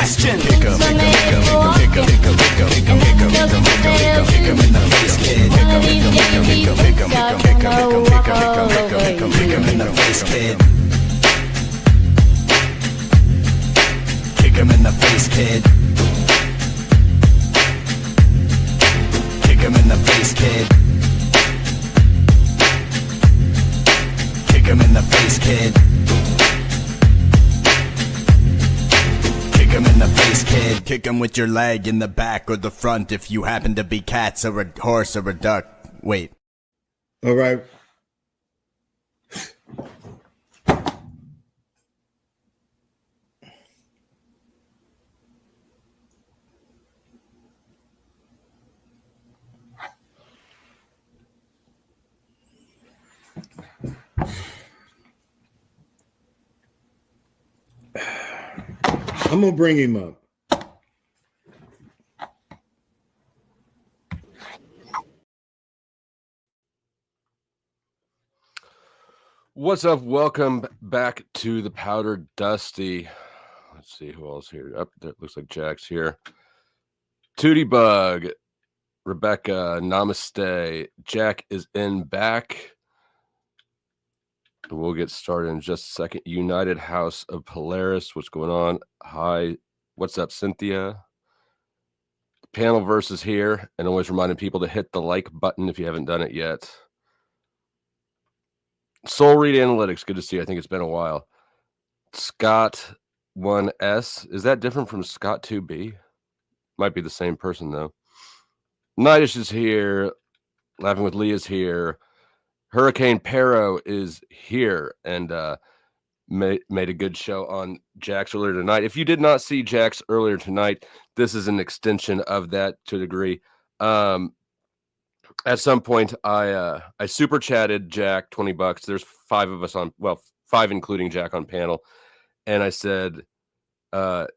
question. Kick 'em, kick 'em, kick 'em, kick 'em, kick 'em, kick 'em, kick 'em, kick 'em, kick 'em, kick 'em, kick 'em in the face, kid. Kick 'em, kick 'em, kick 'em, kick 'em, kick 'em, kick 'em, kick 'em, kick 'em, kick 'em, kick 'em, kick 'em in the face, kid. Kick 'em in the face, kid. Kick 'em in the face, kid. Kick 'em in the face, kid. Kick 'em in the face, kid. Kick 'em with your leg in the back or the front if you happen to be cats or a horse or a duck. Wait. All right. I'm gonna bring him up. What's up? Welcome back to the Powder Dusty. Let's see who else here. Up there looks like Jack's here. Tootie Bug, Rebecca, Namaste. Jack is in back. We'll get started in just a second. United House of Polaris. What's going on? Hi. What's up, Cynthia? Panel versus here. And always reminding people to hit the like button if you haven't done it yet. Soul Read Analytics. Good to see you. I think it's been a while. Scott 1S. Is that different from Scott 2B? Might be the same person, though. Nightish is here. Laughing with Leah's here. Hurricane Pero is here and made a good show on Jack's earlier tonight. If you did not see Jack's earlier tonight, this is an extension of that to a degree. At some point, I super chatted Jack $20. There's 5 of us on, well, 5 including Jack on panel, and I said, $5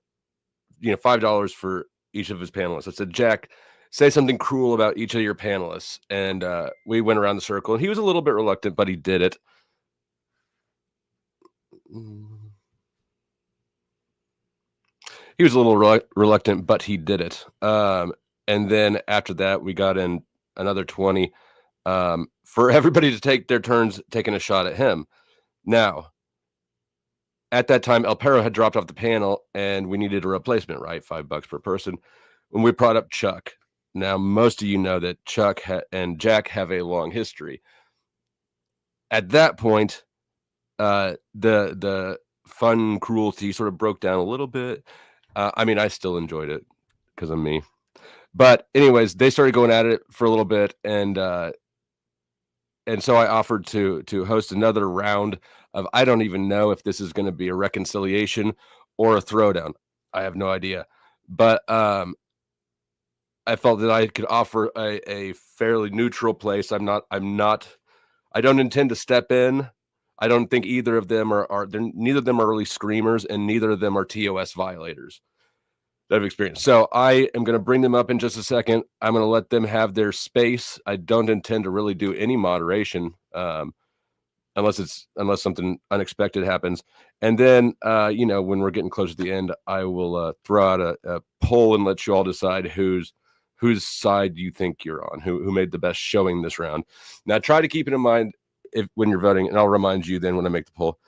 for each of his panelists. I said, Jack, say something cruel about each of your panelists. And we went around the circle, and he was a little bit reluctant, but he did it. He was a little reluctant, but he did it. And then after that, we got in another 20 for everybody to take their turns taking a shot at him. Now, at that time, El Perro had dropped off the panel, and we needed a replacement, right? $5 per person. When we brought up Chuck. Now, most of you know that Chuck and Jack have a long history. At that point, the fun cruelty sort of broke down a little bit. I still enjoyed it because of me. But anyways, they started going at it for a little bit, and so I offered to host another round of, I don't even know if this is going to be a reconciliation or a throwdown. I have no idea. But I felt that I could offer a fairly neutral place. I don't intend to step in. I don't think either of them neither of them are really screamers, and neither of them are TOS violators that I've experienced. So I am going to bring them up in just a second. I'm going to let them have their space. I don't intend to really do any moderation, unless something unexpected happens. And then, when we're getting close to the end, I will throw out a poll and let you all decide whose side you think you're on, who made the best showing this round. Now, try to keep it in mind when you're voting, and I'll remind you then when I make the poll.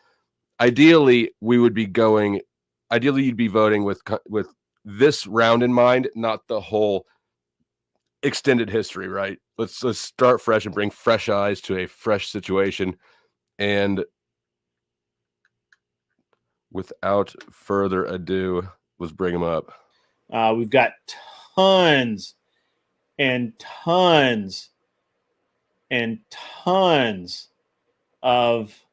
Ideally, you'd be voting with this round in mind, not the whole extended history, right? Let's start fresh and bring fresh eyes to a fresh situation. And without further ado, let's bring them up. We've got tons and tons and tons of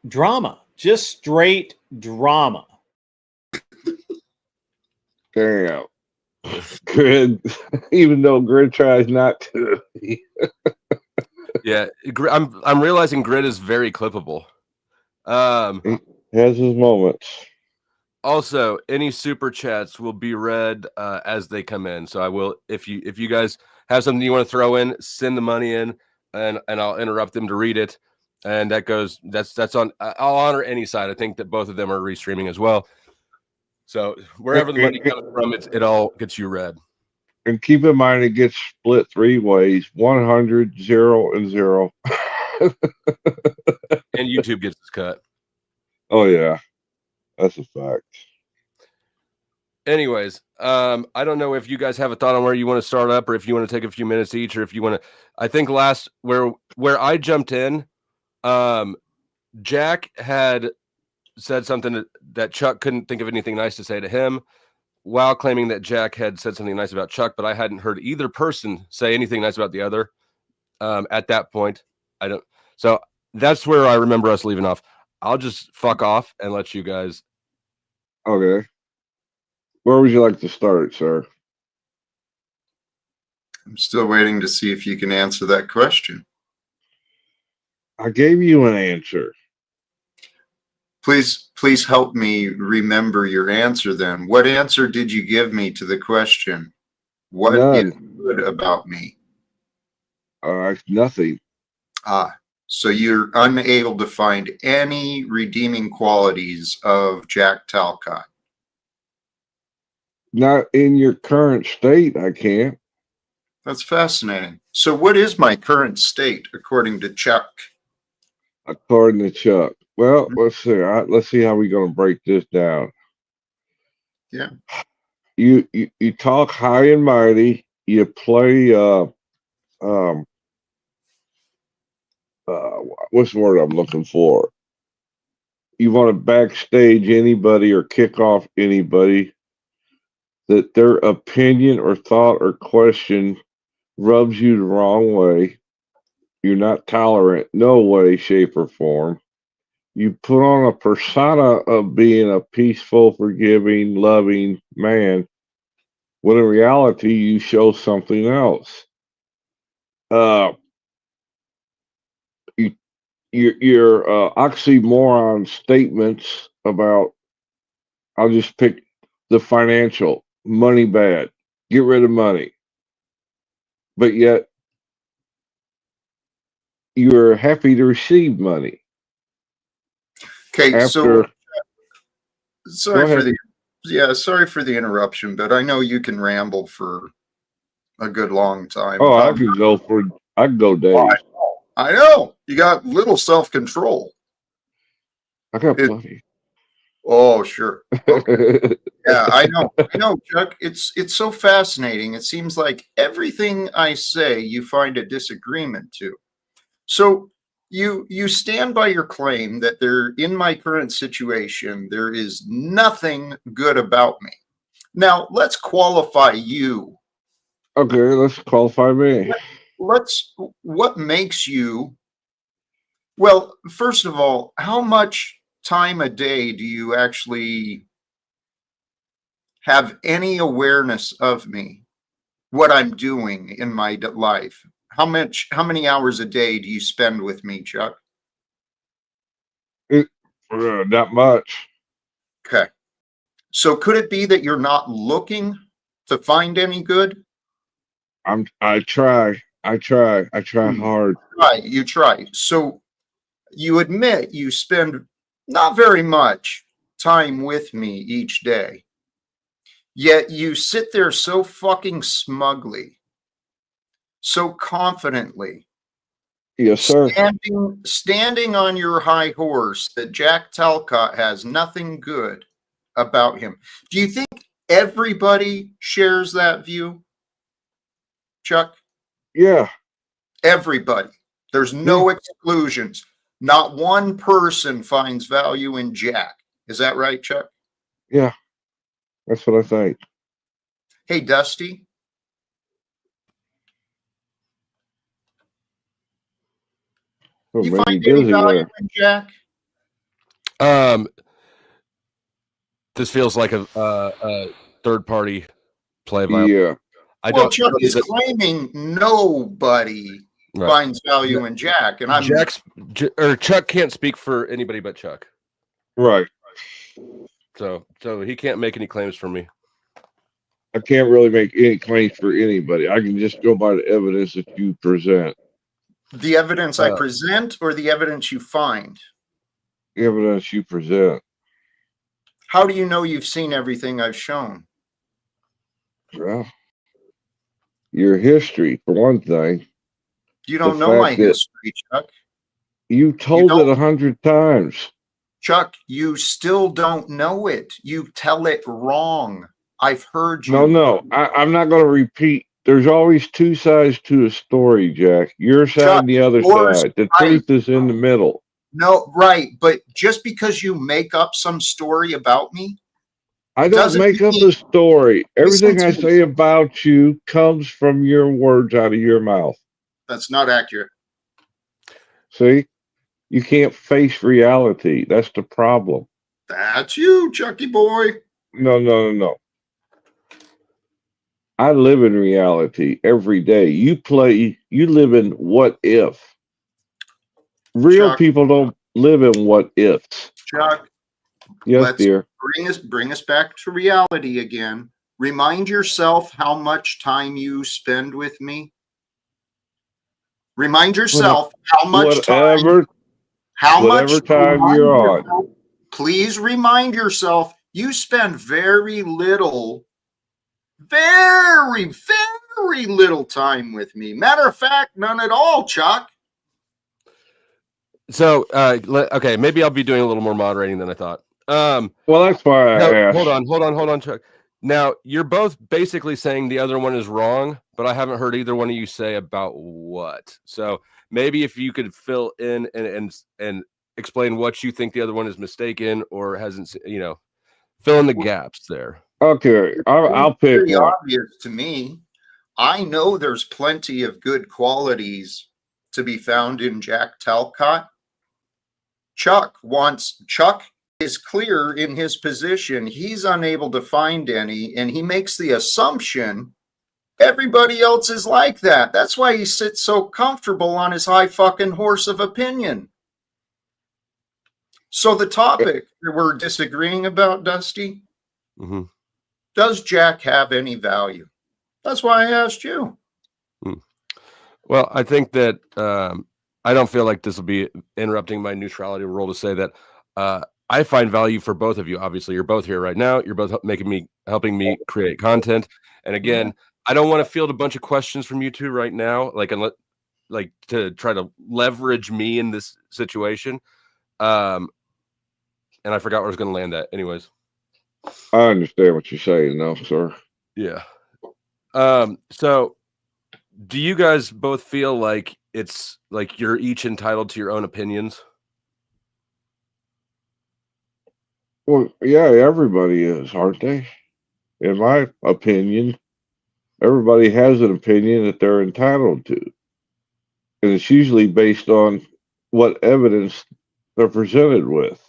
drama, just straight drama. Damn. Grid, even though Grid tries not to. Yeah, I'm realizing Grid is very clippable. He has his moments. Also, any super chats will be read as they come in. So I will, if you guys have something you want to throw in, send the money in, and I'll interrupt them to read it. and that's on. I'll honor any side. I think that both of them are restreaming as well. So wherever the money comes from, it all gets you read. And keep in mind, it gets split 3 ways: 100, 0, and 0. And YouTube gets its cut. Oh yeah, that's a fact. Anyways, I don't know if you guys have a thought on where you want to start up, or if you want to take a few minutes each, or if you want to. I think last where I jumped in, Jack had said something that Chuck couldn't think of anything nice to say to him, while claiming that Jack had said something nice about Chuck, but I hadn't heard either person say anything nice about the other. At that point, I don't. So that's where I remember us leaving off. I'll just fuck off and let you guys. Okay. Where would you like to start, sir? I'm still waiting to see if you can answer that question. I gave you an answer. Please help me remember your answer then. What answer did you give me to the question? What is good about me? Nothing. So you're unable to find any redeeming qualities of Jack Talcott? Not in your current state, I can't. That's fascinating. So what is my current state according to Chuck? According to Chuck. Well, let's see. Let's see how we're going to break this down. Yeah. You talk high and mighty. You play what's the word I'm looking for? You want to backstage anybody or kick off anybody that their opinion or thought or question rubs you the wrong way. You're not tolerant, no way, shape, or form. You put on a persona of being a peaceful, forgiving, loving man, when in reality you show something else. Your oxymoron statements about, I'll just pick the financial, money bad, get rid of money. But yet, you're happy to receive money. Okay, After, sorry for the interruption, but I know you can ramble for a good long time. Oh, I can go days. I know you got little self-control. I got plenty. Oh, sure. Okay. Yeah, I know, Chuck. It's so fascinating. It seems like everything I say you find a disagreement to. So you stand by your claim that in my current situation, there is nothing good about me. Now let's qualify you. Okay, let's qualify me. What makes you, well, first of all, how much time a day do you actually have any awareness of me, what I'm doing in my life? How many hours a day do you spend with me, Chuck? Not much. Okay. So could it be that you're not looking to find any good? I try hard. Right, you try. So you admit you spend not very much time with me each day. Yet you sit there so fucking smugly, so confidently. Yes, sir. Standing on your high horse that Jack Talcott has nothing good about him. Do you think everybody shares that view, Chuck? Yeah. Everybody. There's no exclusions. Not one person finds value in Jack. Is that right, Chuck? Yeah. That's what I think. Hey, Dusty. Oh, You maybe find any value in Jack? This feels like a third party play. Yeah. Well, Chuck is claiming nobody finds value in Jack, and Chuck can't speak for anybody but Chuck. Right. So he can't make any claims for me. I can't really make any claims for anybody. I can just go by the evidence that you present. The evidence I Uh, present or the evidence you find? Evidence you present. How do you know you've seen everything I've shown? Well, your history, for one thing. You The don't know my fact that history, Chuck. you told it don't- 100 times. Chuck, you still don't know it. You tell it wrong. I've heard you. No, I'm not going to repeat. There's always two sides to a story, Jack. Your side Chuck, and the other yours- side. The I- truth is in the middle. No, right. But just because you make up some story about me, I don't doesn't make up mean- a story. Everything I Listen to me. say about you comes from your words out of your mouth. that's not accurate. See? You can't face reality. That's the problem. That's you, Chucky boy. No. I live in reality every day. You live in what if. Real Chuck. people don't live in what ifs. Chuck, Yes, Let's- dear. bring us back to reality again. Remind yourself how much time you spend with me. Remind yourself how much time. Whatever How time much you're on. Please remind yourself you spend very little time with me. Matter of fact, none at all, Chuck. So, okay, maybe I'll be doing a little more moderating than I thought. Well, that's why I Now, asked. hold on, Chuck. Now, you're both basically saying the other one is wrong, but I haven't heard either one of you say about what. So maybe if you could fill in and explain what you think the other one is mistaken or hasn't, fill in the gaps there. Okay, I'll pick Very one. obvious to me. I know there's plenty of good qualities to be found in Jack Talcott. Chuck is clear in his position. He's unable to find any, and he makes the assumption everybody else is like that. That's why he sits so comfortable on his high fucking horse of opinion. So the topic that we're disagreeing about, Dusty, Mm-hmm. does Jack have any value? That's why I asked you. Well, I think that I don't feel like this will be interrupting my neutrality role to say that I find value for both of you. Obviously, you're both here right now. You're both helping me create content. And again, I don't want to field a bunch of questions from you two right now, like to try to leverage me in this situation. And I forgot where I was going to land at. Anyways, I understand what you're saying, though, sir. yeah. So do you guys both feel like it's like you're each entitled to your own opinions? Well, yeah, everybody is, aren't they? In my opinion, everybody has an opinion that they're entitled to. And it's usually based on what evidence they're presented with.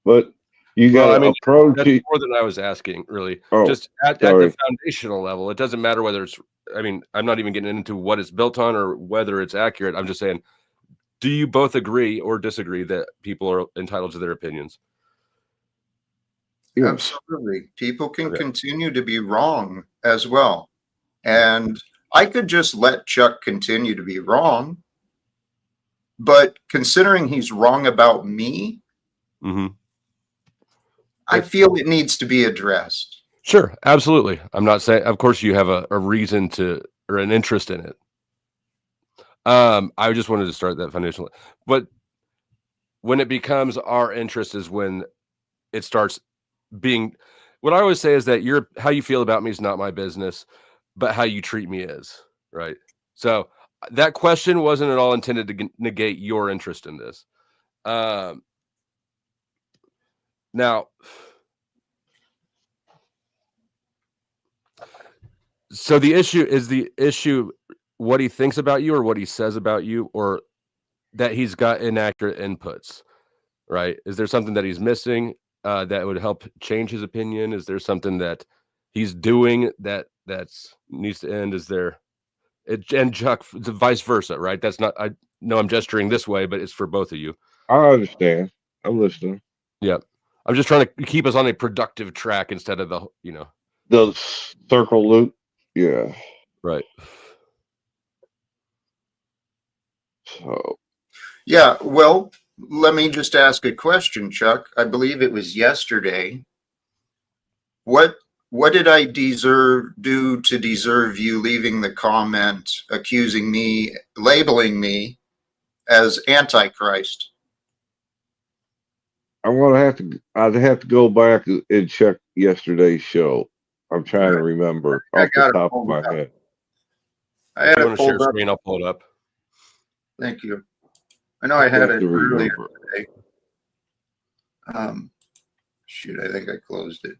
But you got to approach That's it. more than I was asking, really. Oh, Just at sorry. the foundational level, it doesn't matter whether it's, I'm not even getting into what it's built on or whether it's accurate. I'm just saying, do you both agree or disagree that people are entitled to their opinions? Yes. Absolutely. People can Okay. continue to be wrong as well. And I could just let Chuck continue to be wrong. But considering he's wrong about me, Mm-hmm. I feel it needs to be addressed. Sure, absolutely. I'm not saying, of course, you have a reason to or an interest in it. I just wanted to start that foundational, but when it becomes our interest is when it starts being. What I always say is that how you feel about me is not my business, but how you treat me is, right? So that question wasn't at all intended to negate your interest in this. Now, so the issue what he thinks about you or what he says about you, or that he's got inaccurate inputs, right? Is there something that he's missing that would help change his opinion? Is there something that he's doing that needs to end? Is there and Chuck, vice versa, right? That's not, I know I'm gesturing this way, but it's for both of you. I understand. I'm listening. Yeah. I'm just trying to keep us on a productive track instead of the, The circle loop. Yeah. right. So Yeah, well, let me just ask a question, Chuck. I believe it was yesterday. What did I do to deserve you leaving the comment accusing me, labeling me as Antichrist? I'd have to go back and check yesterday's show. I'm trying to remember I off the got it top of pulled my up. head. I If had you it want to share pulled up. screen, I'll pull it up. Thank you. I know I had Got it to earlier remember. today. Shoot, I think I closed it.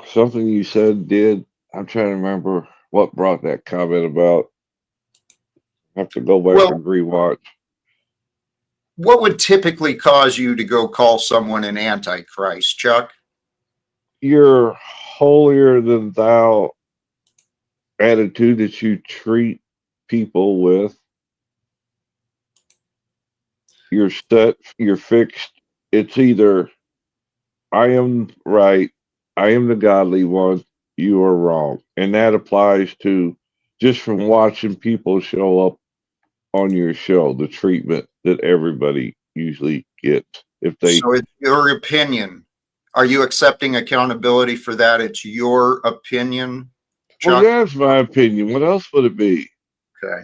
Something you said did. I'm trying to remember what brought that comment about. I have to go back Well, and rewatch. what would typically cause you to go call someone an Antichrist, Chuck? Your holier than thou attitude that you treat people with. You're set, you're fixed. It's either I am right, I am the godly one, you are wrong. And that applies to just from watching people show up on your show, the treatment that everybody usually gets. If they So it's your opinion. Are you accepting accountability for that? It's your opinion, well, Chuck? that's my opinion. What else would it be? Okay.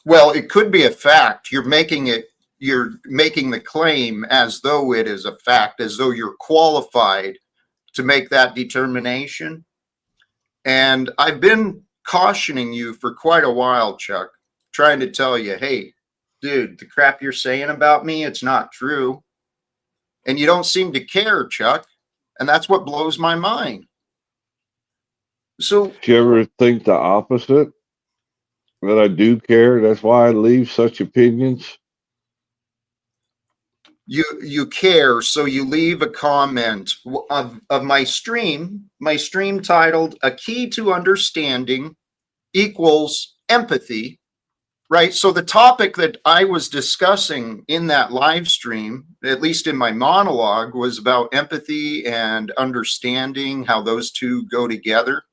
Well, it could be a fact. You're making the claim as though it is a fact, as though you're qualified to make that determination. And I've been cautioning you for quite a while, Chuck, trying to tell you, hey, dude, the crap you're saying about me, it's not true. And you don't seem to care, Chuck. And that's what blows my mind. So Do you ever think the opposite? That I do care. That's why I leave such opinions. you care, so you leave a comment of my stream titled "A Key to Understanding Equals Empathy," right? So the topic that I was discussing in that live stream, at least in my monologue, was about empathy and understanding, how those two go together.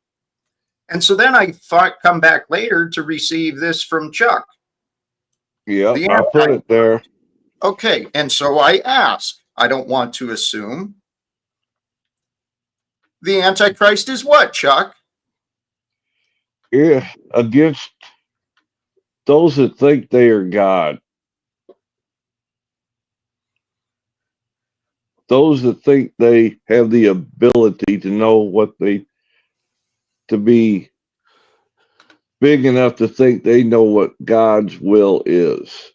And so then I come back later to receive this from Chuck. Yep, The I put it there. Okay, and so I ask, I don't want to assume. The Antichrist is what, Chuck? Yeah, against those that think they are God. Those that think they have the ability to know to be big enough to think they know what God's will is.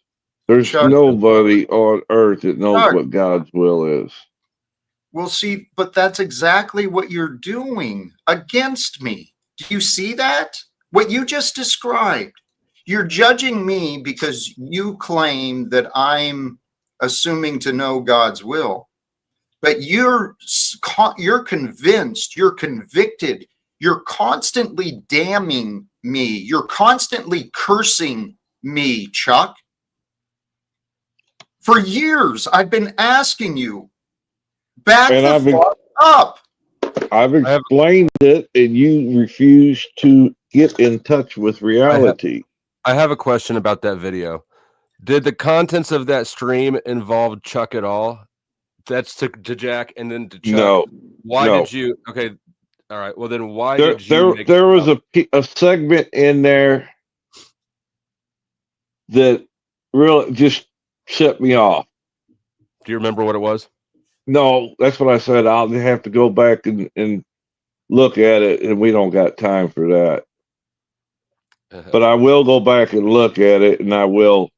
There's Chuck, nobody on earth that knows Chuck. what God's will is. Well, see, but that's exactly what you're doing against me. Do you see that? What you just described. You're judging me because you claim that I'm assuming to know God's will. But you're convinced, you're convicted, you're constantly damning me, you're constantly cursing me, Chuck. For years, I've been asking you, back And the fuck up. I've explained it, and you refuse to get in touch with reality. I have a question about that video. Did the contents of that stream involve Chuck at all? That's to Jack and then to Chuck. No. Why no. did you? Okay. All right. Well, then why There, did you? there was a segment in there that really just set me off. Do you remember what it was? No, that's what I said. I'll have to go back and look at it, and we don't got time for that. But I will go back and look at it, and I will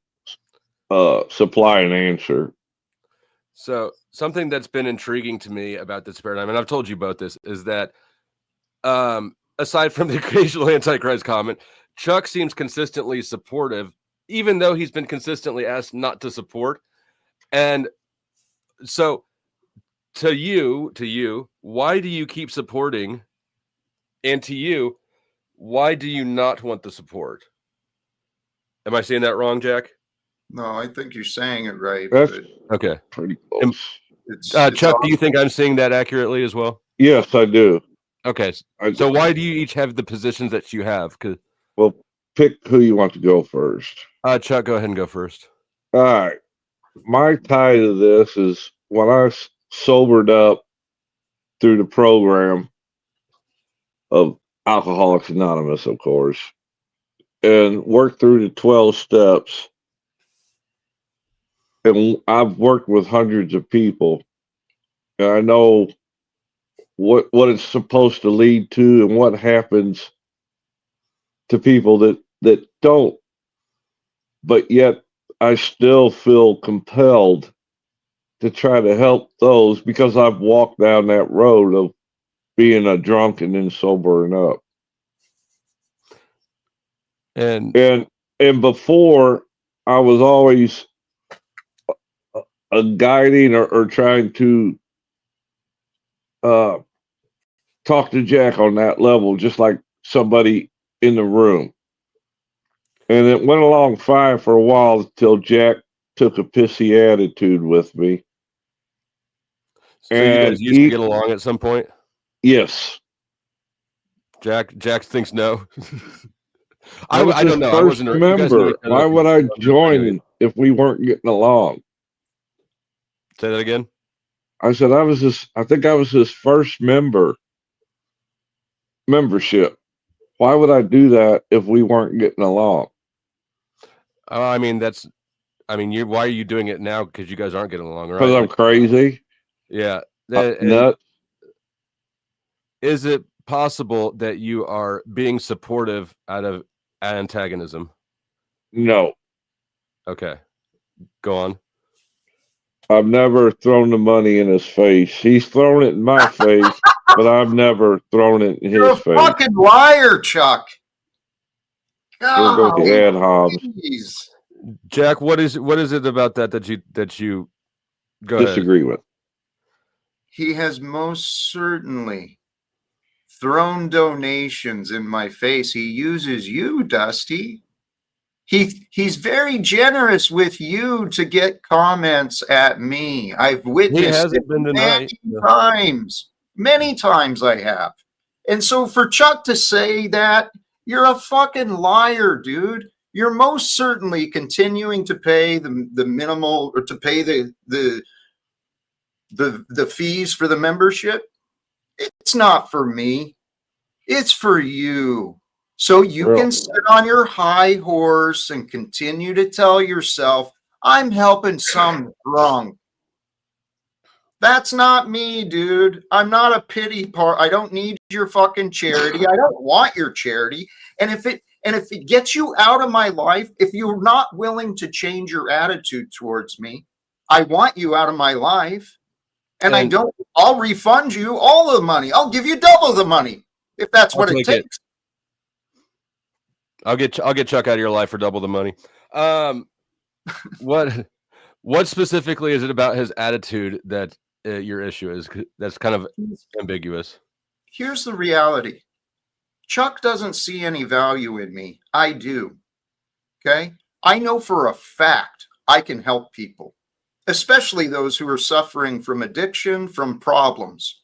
supply an answer. So something that's been intriguing to me about this paradigm, and I've told you both this, is that aside from the occasional Antichrist comment, Chuck seems consistently supportive, even though he's been consistently asked not to support. And so to you, why do you keep supporting? And to you, why do you not want the support? Am I saying that wrong, Jack? No, I think you're saying it right. That's Okay. pretty close. Chuck, do you think I'm saying that accurately as well? Yes, I do. Okay. So why do you each have the positions that you have? Well, pick who you want to go first. Chuck, go ahead and go first. All right. My tie to this is when I sobered up through the program of Alcoholics Anonymous, of course, and worked through the 12 steps. And I've worked with hundreds of people, and I know what it's supposed to lead to and what happens to people that don't. But yet I still feel compelled to try to help those because I've walked down that road of being a drunk and then sobering up. And before I was always a guiding or trying to talk to Jack on that level, just like somebody in the room. And it went along fine for a while until Jack took a pissy attitude with me. so you guys used to get along at some point? Yes. Jack thinks no. I I was don't know. I first wasn't you guys know member. each other Why from- would I join if we weren't getting along? Say that again. I said I think I was his first membership. Why would I do that if we weren't getting along? I mean, why are you doing it now? Because you guys aren't getting along, right? Because I'm crazy. Yeah. Nuts. Is it possible that you are being supportive out of antagonism? No. Okay. Go on. I've never thrown the money in his face. He's thrown it in my face, but I've never thrown it in You're a his face. fucking liar, Chuck. We'll go to Ad Hobbs. Jeez. Jack, what is it about that you go ahead. Disagree with. He has most certainly thrown donations in my face. He uses you, Dusty. He's very generous with you to get comments at me. I've witnessed hasn't it been tonight. many times I have. And so for Chuck to say that, you're a fucking liar, dude. You're most certainly continuing to pay the minimal, or to pay the fees for the membership. It's not for me. It's for you. So you Really? can sit on your high horse and continue to tell yourself, I'm helping some drunk. That's not me, dude. I'm not a pity part. I don't need your fucking charity. I don't want your charity. And if it gets you out of my life, if you're not willing to change your attitude towards me, I want you out of my life. And I'll refund you all the money. I'll give you double the money if that's what it takes. I'll get Chuck out of your life for double the money. What specifically is it about his attitude that your issue is? That's kind of ambiguous. Here's the reality. Chuck doesn't see any value in me. I do. Okay? I know for a fact I can help people, especially those who are suffering from addiction, from problems.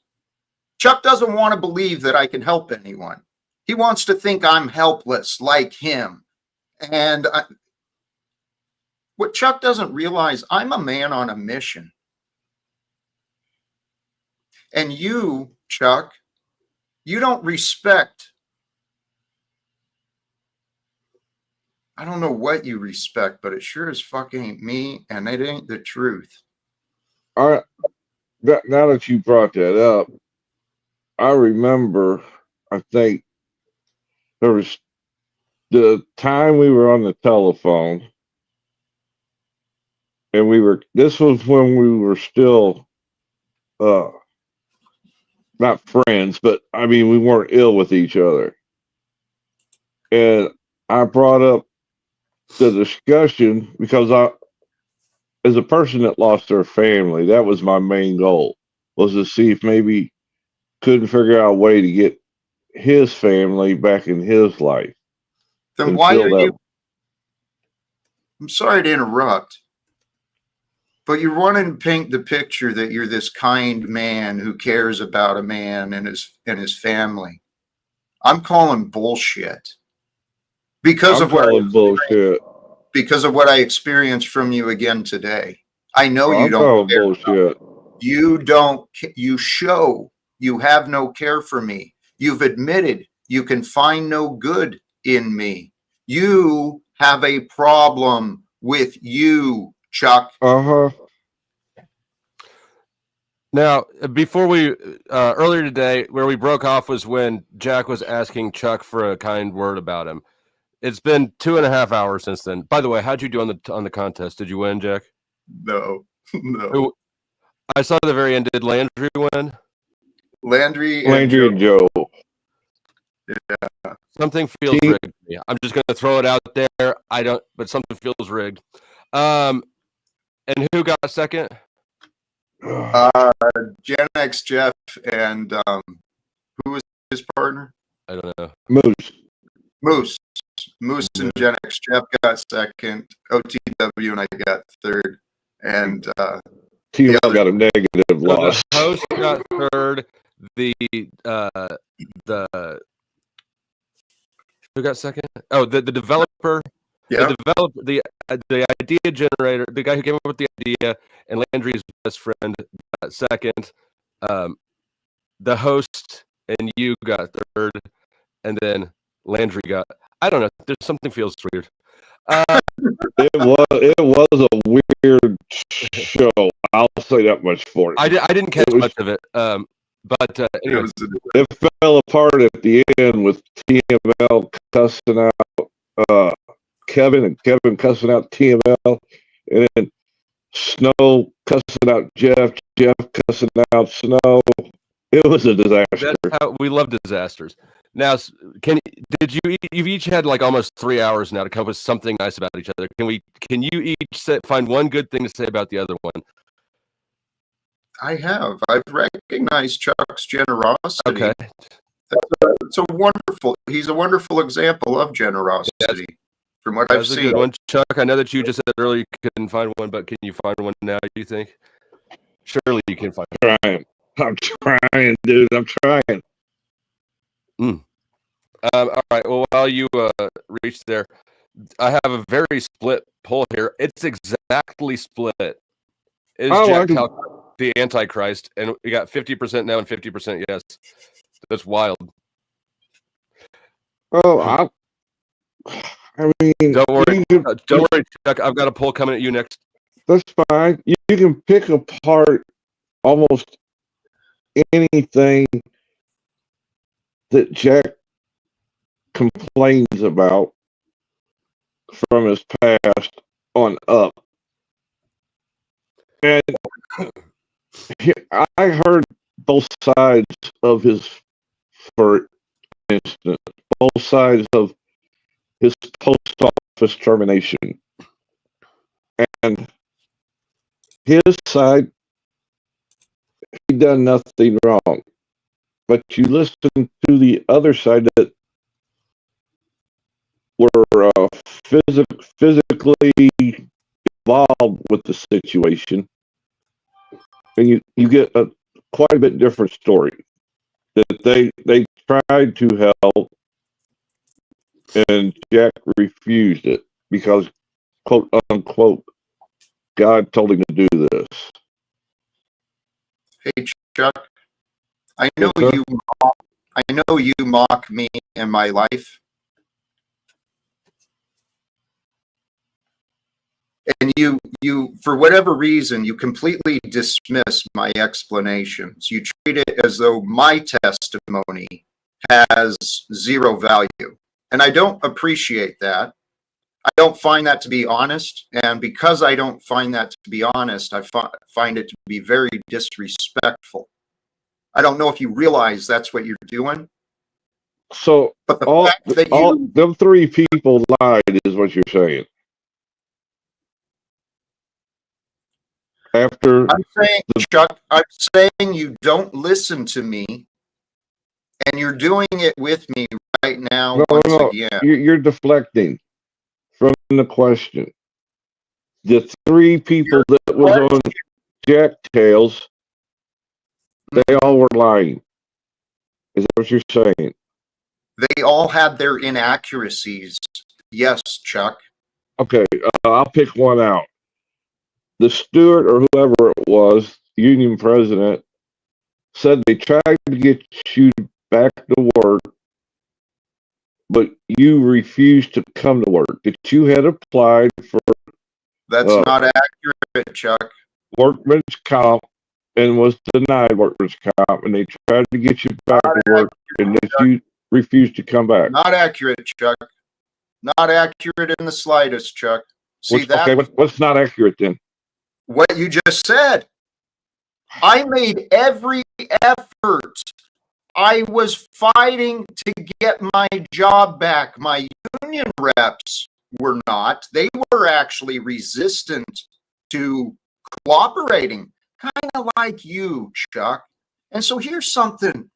Chuck doesn't want to believe that I can help anyone. He wants to think I'm helpless like him. And what Chuck doesn't realize, I'm a man on a mission. And you, Chuck, you don't respect. I don't know what you respect, but it sure as fuck ain't me, and it ain't the truth. Now that you brought that up, I remember, I think there was the time we were on the telephone, and this was when we were still not friends, but I mean, we weren't ill with each other. And I brought up the discussion because as a person that lost their family, that was my main goal, was to see if maybe couldn't figure out a way to get his family back in his life. Then why are you? I'm sorry to interrupt, but you're wanting to paint the picture that you're this kind man who cares about a man and his family. I'm calling bullshit. because I'm of what calling bullshit. because of what I experienced from you again today. I know you I'm don't calling care. bullshit. You don't, you show you have no care for me. You've admitted you can find no good in me. You have a problem with you, Chuck. Uh-huh. Now, before we earlier today, where we broke off was when Jack was asking Chuck for a kind word about him. It's been 2.5 hours since then. By the way, how'd you do on the contest? Did you win, Jack? No, no. Who- I saw at the very end. Did Landry win? Landry and Landry and Joe. Something feels Team- rigged to me. I'm just going to throw it out there. I don't, but something feels rigged. And who got second? Gen X Jeff and who was his partner? I don't know. Moose. Moose and Gen X. Jeff got second. OTW and I got third. And Team the other- got a negative So loss. the host got third. The who got second? Oh, the developer. yeah, The developer, the idea generator, the guy who came up with the idea, and Landry's best friend got second. The host and you got third, and then Landry got. I don't know. There's something feels weird. It was a weird show. I'll say that much for it. I didn't catch It was- much of it. But it anyway, was It fell apart at the end with TML cussing out Kevin and Kevin cussing out TML, and then Snow cussing out Jeff cussing out Snow. It was a disaster. that's how we love disasters. Now, you've each had like almost 3 hours now to come up with something nice about each other. Can you each find one good thing to say about the other one? I have. I've recognized Chuck's generosity. Okay. It's a wonderful. He's a wonderful example of generosity. From what I've That's a seen. good one. Chuck, I know that you just said earlier you couldn't find one, but can you find one now, you think? Surely you can find one. I'm trying, dude. I'm trying. All right. Well, while you reach there, I have a very split poll here. It's exactly split. Is Oh, Jack Calcott the Antichrist? And we got 50% now and 50% yes. That's wild. Oh, I mean, Don't worry. you can- Don't worry, Chuck. I've got a poll coming at you next. that's fine. You can pick apart almost anything that Jack complains about from his past on up. And I heard both sides of his, for instance, both sides of his post office termination. And his side, he done nothing wrong. But you listen to the other side that were physically involved with the situation, and you get a quite a bit different story. That they tried to help, and Jack refused it because, quote unquote, God told him to do this. Hey Chuck, I know Yes, sir. I know you mock me in my life. And you for whatever reason you completely dismiss my explanations. You treat it as though my testimony has zero value. And I don't appreciate that. I don't find that to be honest. And because I don't find that to be honest, I find it to be very disrespectful. I don't know if you realize that's what you're doing, So but the all fact that them three people lied is what you're saying. After I'm saying, Chuck, I'm saying you don't listen to me, and you're doing it with me right now once again. you're deflecting from the question. The three people that was on Jack Tails, they all were lying. Is that what you're saying? They all had their inaccuracies Yes, Chuck. Okay, I'll pick one out. The steward or whoever it was, union president, said they tried to get you back to work, but you refused to come to work. That you had applied for That's not accurate, Chuck. workman's comp and was denied workman's comp, and they tried to get you back to work, and that you refused to come back. Not accurate, Chuck. Not accurate in the slightest, Chuck. See that? Okay, what's not accurate then? What you just said. I made every effort. I was fighting to get my job back. My union reps were not. They were actually resistant to cooperating, kind of like you, Chuck. And so here's something.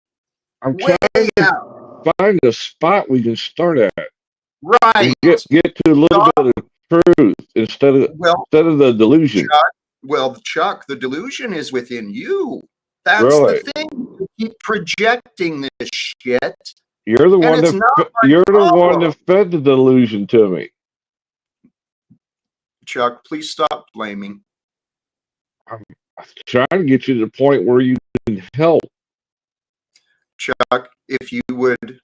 I'm way trying to out. find a spot we can start at. Right. And get to a little bit of truth instead of the delusion. Chuck, the delusion is within you. That's Really? the thing. You keep projecting this shit. You're the one it's not my you're the problem. one that fed the delusion to me. Chuck, please stop blaming. I'm trying to get you to the point where you can help. Chuck, if you would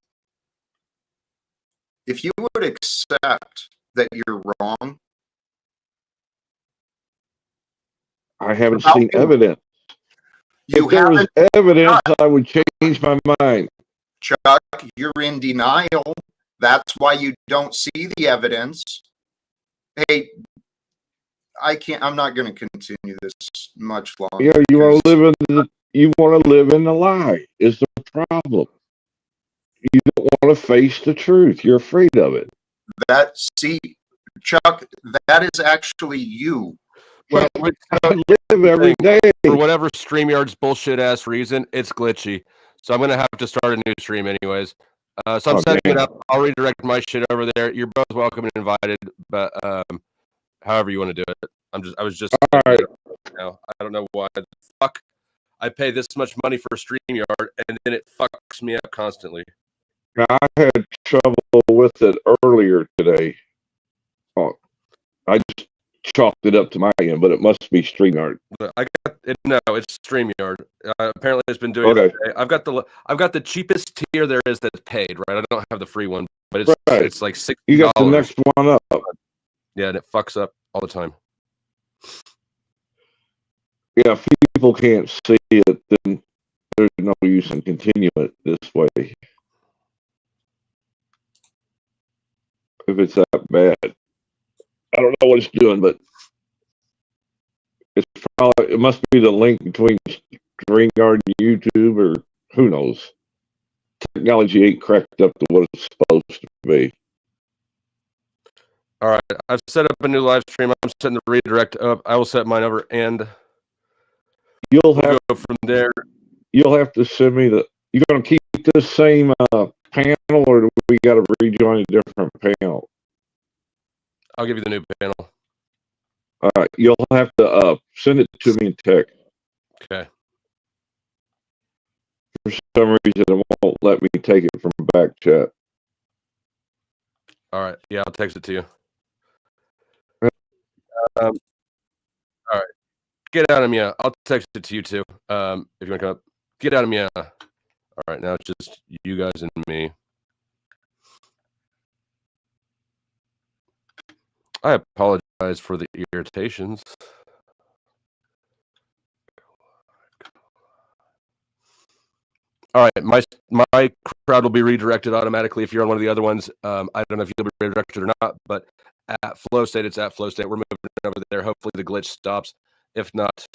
accept that you're wrong. I haven't How seen can- evidence. You If there was haven't, evidence, I would change my mind. Chuck, you're in denial. That's why you don't see the evidence. Hey, I'm not going to continue this much longer. Yeah, you want to live in the lie is the problem. You don't want to face the truth. You're afraid of it. Chuck, that is actually you. Well, I live every day. for whatever StreamYard's bullshit ass reason, it's glitchy. So I'm gonna have to start a new stream anyways. So I'm setting it up. I'll redirect my shit over there. You're both welcome and invited, but however you want to do it. I was just All right. now. I don't know why the fuck I pay this much money for StreamYard and then it fucks me up constantly. I had trouble with it earlier today. Oh, I just chalked it up to my end, but it must be StreamYard. But I got it. No, it's StreamYard. Apparently, it's been doing Okay. it. Okay. I've got the cheapest tier there is that's paid. Right, I don't have the free one, but it's Right. it's like $60. You got the next one up. Yeah, and it fucks up all the time. Yeah, if people can't see it, then there's no use in continuing it this way. If it's that bad. I don't know what it's doing, but it must be the link between StreamYard and YouTube, or who knows. Technology ain't cracked up to what it's supposed to be. All right, I've set up a new live stream. I'm setting the redirect up. I will set mine over, and You'll we'll have go from there. you'll have to send me the. You're gonna keep the same panel, or do we got to rejoin a different panel? I'll give you the new panel. You'll have to send it to me in text. Okay. For some reason, it won't let me take it from back chat. All right. Yeah, I'll text it to you. All right. Get out of me. I'll text it to you too. If you want to come up, get out of me. All right. Now it's just you guys and me. I apologize for the irritations. All right, my crowd will be redirected automatically if you're on one of the other ones. I don't know if you'll be redirected or not, but at Flow State, it's at Flow State. We're moving over there. Hopefully the glitch stops. If not,